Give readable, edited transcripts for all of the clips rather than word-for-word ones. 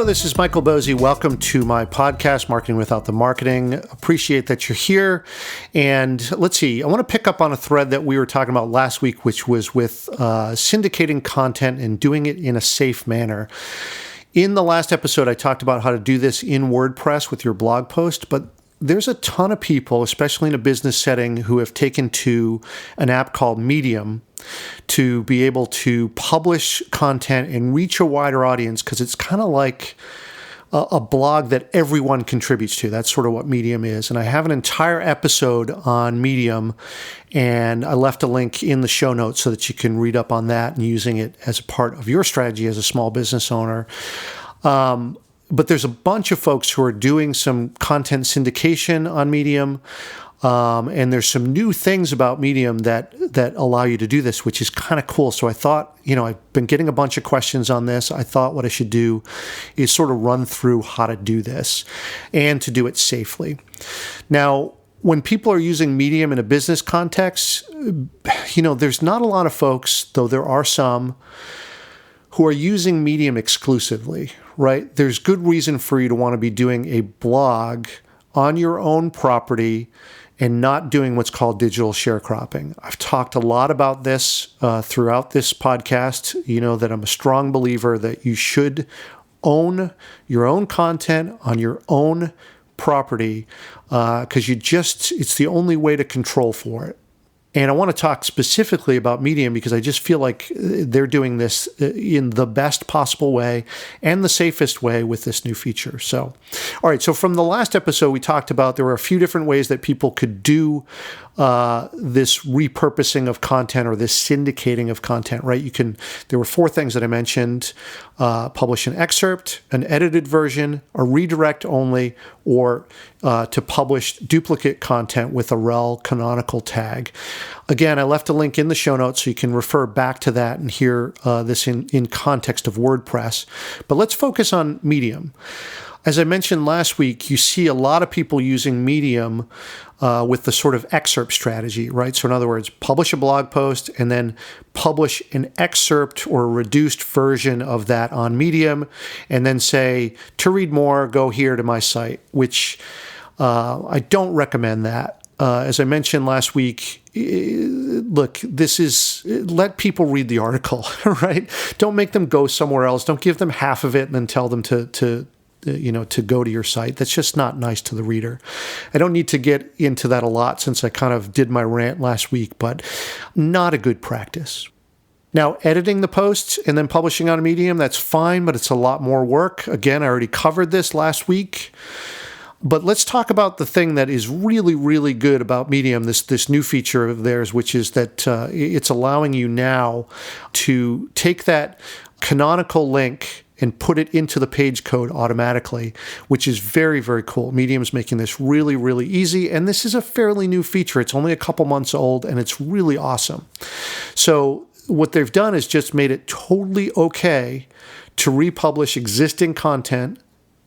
this is Michael Bosey. Welcome to my podcast, Marketing Without the Marketing. Appreciate that you're here. And let's see, I want to pick up on a thread that we were talking about last week, which was with syndicating content and doing it in a safe manner. In the last episode, I talked about how to do this in WordPress with your blog post, but there's a ton of people, especially in a business setting, who have taken to an app called Medium to be able to publish content and reach a wider audience, because it's kind of like a blog that everyone contributes to. That's sort of what Medium is. And I have an entire episode on Medium, and I left a link in the show notes so that you can read up on that and using it as a part of your strategy as a small business owner. But there's a bunch of folks who are doing some content syndication on Medium. And there's some new things about Medium that allow you to do this, which is kind of cool. So I thought, I've been getting a bunch of questions on this. I thought what I should do is sort of run through how to do this and to do it safely. Now, when people are using Medium in a business context, there's not a lot of folks, though there are some, who are using Medium exclusively, right? There's good reason for you to want to be doing a blog on your own property and not doing what's called digital sharecropping. I've talked a lot about this throughout this podcast. You know that I'm a strong believer that you should own your own content on your own property because it's the only way to control for it. And I want to talk specifically about Medium because I just feel like they're doing this in the best possible way and the safest way with this new feature. So, all right. So from the last episode, we talked about there were a few different ways that people could do this repurposing of content or this syndicating of content, right? There were 4 things that I mentioned: publish an excerpt, an edited version, a redirect only, or to publish duplicate content with a rel canonical tag. Again, I left a link in the show notes so you can refer back to that and hear this in context of WordPress. But let's focus on Medium. As I mentioned last week, you see a lot of people using Medium with the sort of excerpt strategy, right? So in other words, publish a blog post and then publish an excerpt or a reduced version of that on Medium, and then say, to read more, go here to my site, which I don't recommend that. As I mentioned last week, look, let people read the article, right? Don't make them go somewhere else. Don't give them half of it and then tell them to go to your site. That's just not nice to the reader. I don't need to get into that a lot since I kind of did my rant last week, but not a good practice. Now, editing the posts and then publishing on Medium, that's fine, but it's a lot more work. Again, I already covered this last week. But let's talk about the thing that is really, really good about Medium, this new feature of theirs, which is that it's allowing you now to take that canonical link and put it into the page code automatically, which is very, very cool. Medium's making this really, really easy, and this is a fairly new feature. It's only a couple months old, and it's really awesome. So what they've done is just made it totally okay to republish existing content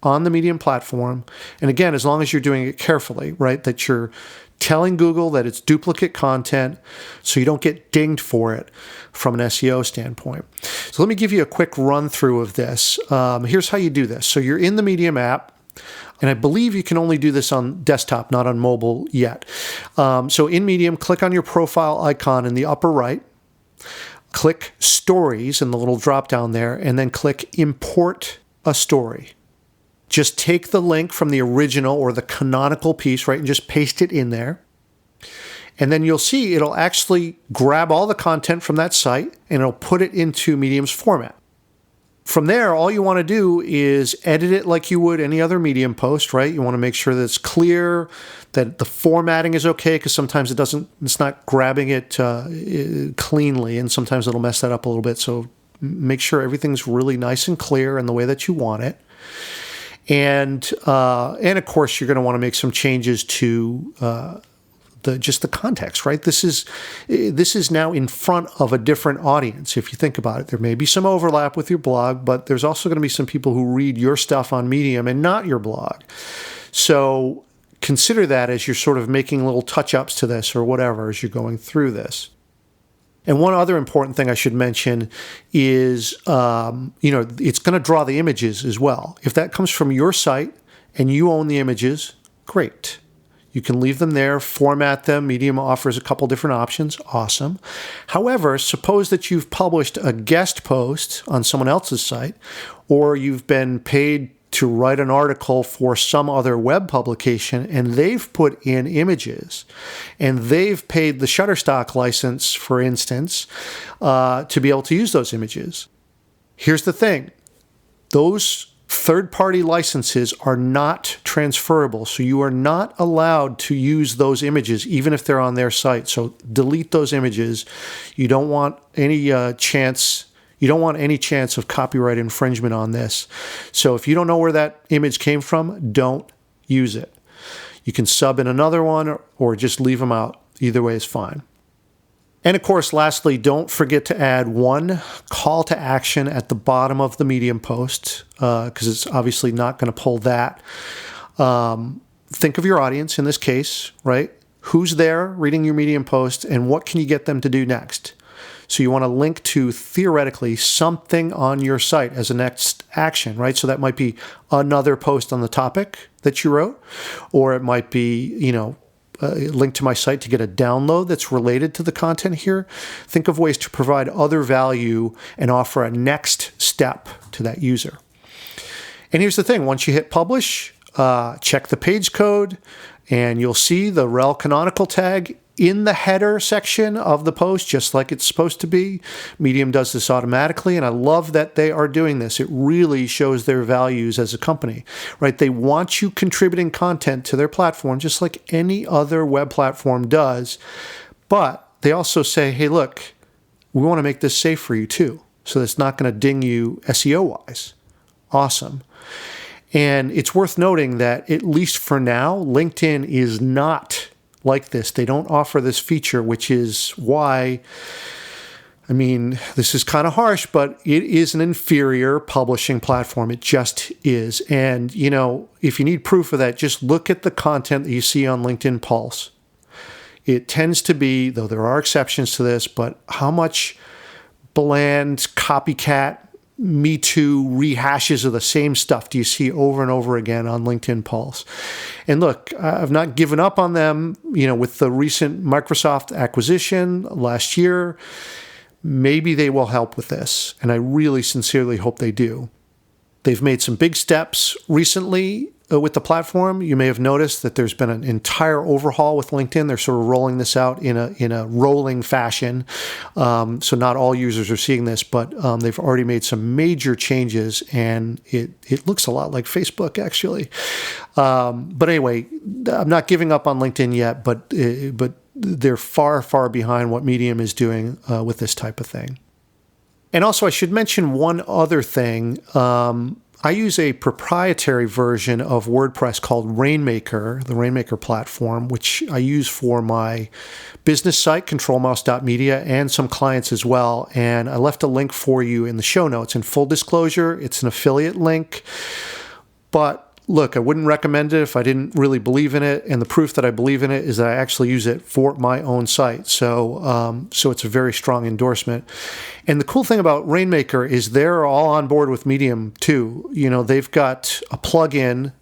on the Medium platform. And again, as long as you're doing it carefully, right, that you're telling Google that it's duplicate content so you don't get dinged for it from an SEO standpoint. So let me give you a quick run through of this. Here's how you do this. So you're in the Medium app, and I believe you can only do this on desktop, not on mobile yet. So in Medium, click on your profile icon in the upper right, click Stories in the little drop down there, and then click Import a Story. Just take the link from the original or the canonical piece, right, and just paste it in there. And then you'll see it'll actually grab all the content from that site and it'll put it into Medium's format. From there, all you want to do is edit it like you would any other Medium post, right? You want to make sure that it's clear, that the formatting is okay, because sometimes it's not grabbing it cleanly, and sometimes it'll mess that up a little bit. So make sure everything's really nice and clear in the way that you want it. And of course, you're going to want to make some changes to the context, right? This is now in front of a different audience. If you think about it, there may be some overlap with your blog, but there's also going to be some people who read your stuff on Medium and not your blog. So consider that as you're sort of making little touch-ups to this or whatever as you're going through this. And one other important thing I should mention is, it's going to draw the images as well. If that comes from your site and you own the images, great. You can leave them there, format them. Medium offers a couple different options. Awesome. However, suppose that you've published a guest post on someone else's site, or you've been paid to write an article for some other web publication, and they've put in images, and they've paid the Shutterstock license, for instance, to be able to use those images. Here's the thing. Those third-party licenses are not transferable, so you are not allowed to use those images even if they're on their site. So delete those images. You don't want any chance of copyright infringement on this. So if you don't know where that image came from, don't use it. You can sub in another one or just leave them out. Either way is fine. And of course, lastly, don't forget to add one call to action at the bottom of the Medium post, because it's obviously not going to pull that. Think of your audience in this case, right? Who's there reading your Medium post, and what can you get them to do next? So you want to link to, theoretically, something on your site as a next action, right? So that might be another post on the topic that you wrote, or it might be, link to my site to get a download that's related to the content here. Think of ways to provide other value and offer a next step to that user. And here's the thing. Once you hit publish, check the page code, and you'll see the rel canonical tag in the header section of the post, just like it's supposed to be. Medium does this automatically, and I love that they are doing this. It really shows their values as a company, right? They want you contributing content to their platform, just like any other web platform does. But they also say, hey, look, we want to make this safe for you too, so it's not going to ding you SEO-wise. Awesome. And it's worth noting that, at least for now, LinkedIn is not like this. They don't offer this feature, which is why, this is kind of harsh, but it is an inferior publishing platform. It just is. And, if you need proof of that, just look at the content that you see on LinkedIn Pulse. It tends to be, though there are exceptions to this, but how much bland copycat Me Too rehashes of the same stuff do you see over and over again on LinkedIn Pulse? And look, I've not given up on them, with the recent Microsoft acquisition last year. Maybe they will help with this, and I really sincerely hope they do. They've made some big steps recently with the platform. You may have noticed that there's been an entire overhaul with LinkedIn. They're sort of rolling this out in a rolling fashion. So not all users are seeing this, but they've already made some major changes, and it looks a lot like Facebook, actually. But anyway, I'm not giving up on LinkedIn yet, but they're far, far behind what Medium is doing with this type of thing. And also, I should mention one other thing. I use a proprietary version of WordPress called Rainmaker, the Rainmaker platform, which I use for my business site, controlmouse.media, and some clients as well. And I left a link for you in the show notes. In full disclosure, it's an affiliate link. But look, I wouldn't recommend it if I didn't really believe in it. And the proof that I believe in it is that I actually use it for my own site. So it's a very strong endorsement. And the cool thing about Rainmaker is they're all on board with Medium too. They've got a plugin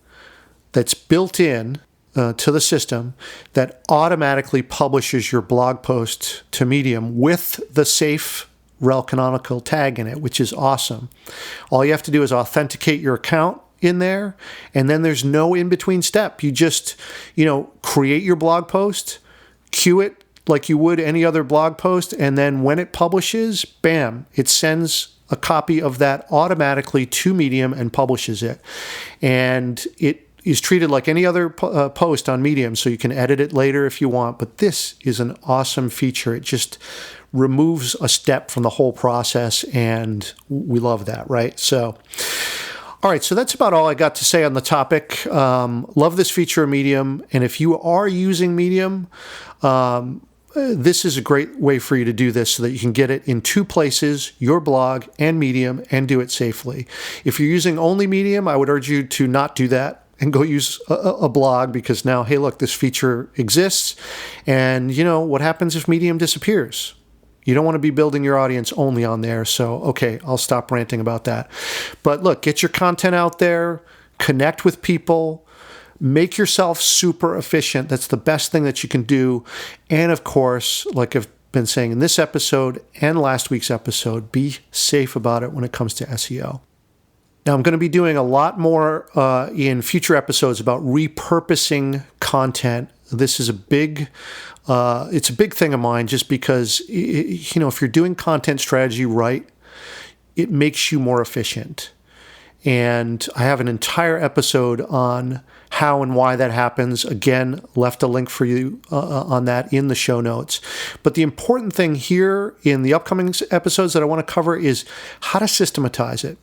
that's built in to the system that automatically publishes your blog post to Medium with the safe rel canonical tag in it, which is awesome. All you have to do is authenticate your account in there, and then there's no in-between step. You just, create your blog post, queue it like you would any other blog post, and then when it publishes, bam, it sends a copy of that automatically to Medium and publishes it. And it is treated like any other post on Medium, so you can edit it later if you want, but this is an awesome feature. It just removes a step from the whole process, and we love that, right? So all right, so that's about all I got to say on the topic. Love this feature of Medium, and if you are using Medium, this is a great way for you to do this so that you can get it in two places, your blog and Medium, and do it safely. If you're using only Medium, I would urge you to not do that and go use a blog, because now, hey, look, this feature exists, and what happens if Medium disappears? You don't want to be building your audience only on there. So, okay, I'll stop ranting about that. But look, get your content out there, connect with people, make yourself super efficient. That's the best thing that you can do. And of course, like I've been saying in this episode and last week's episode, be safe about it when it comes to SEO. Now, I'm going to be doing a lot more in future episodes about repurposing content. This is it's a big thing of mine, just because, if you're doing content strategy right, it makes you more efficient. And I have an entire episode on how and why that happens. Again, left a link for you on that in the show notes. But the important thing here in the upcoming episodes that I want to cover is how to systematize it,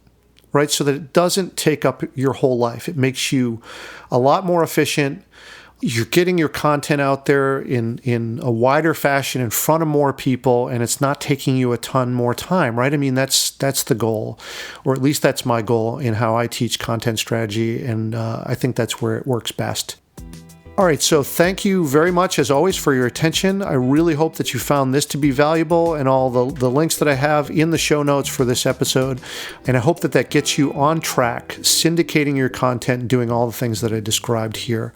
right? So that it doesn't take up your whole life. It makes you a lot more efficient. You're getting your content out there in a wider fashion in front of more people, and it's not taking you a ton more time, right? I mean, that's the goal, or at least that's my goal in how I teach content strategy, and I think that's where it works best. All right, so thank you very much, as always, for your attention. I really hope that you found this to be valuable, and all the links that I have in the show notes for this episode. And I hope that gets you on track, syndicating your content and doing all the things that I described here.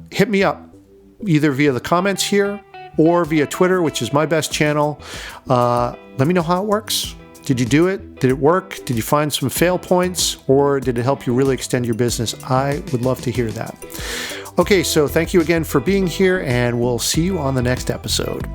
Hit me up, either via the comments here or via Twitter, which is my best channel. Let me know how it works. Did you do it? Did it work? Did you find some fail points? Or did it help you really extend your business? I would love to hear that. Okay, so thank you again for being here, and we'll see you on the next episode.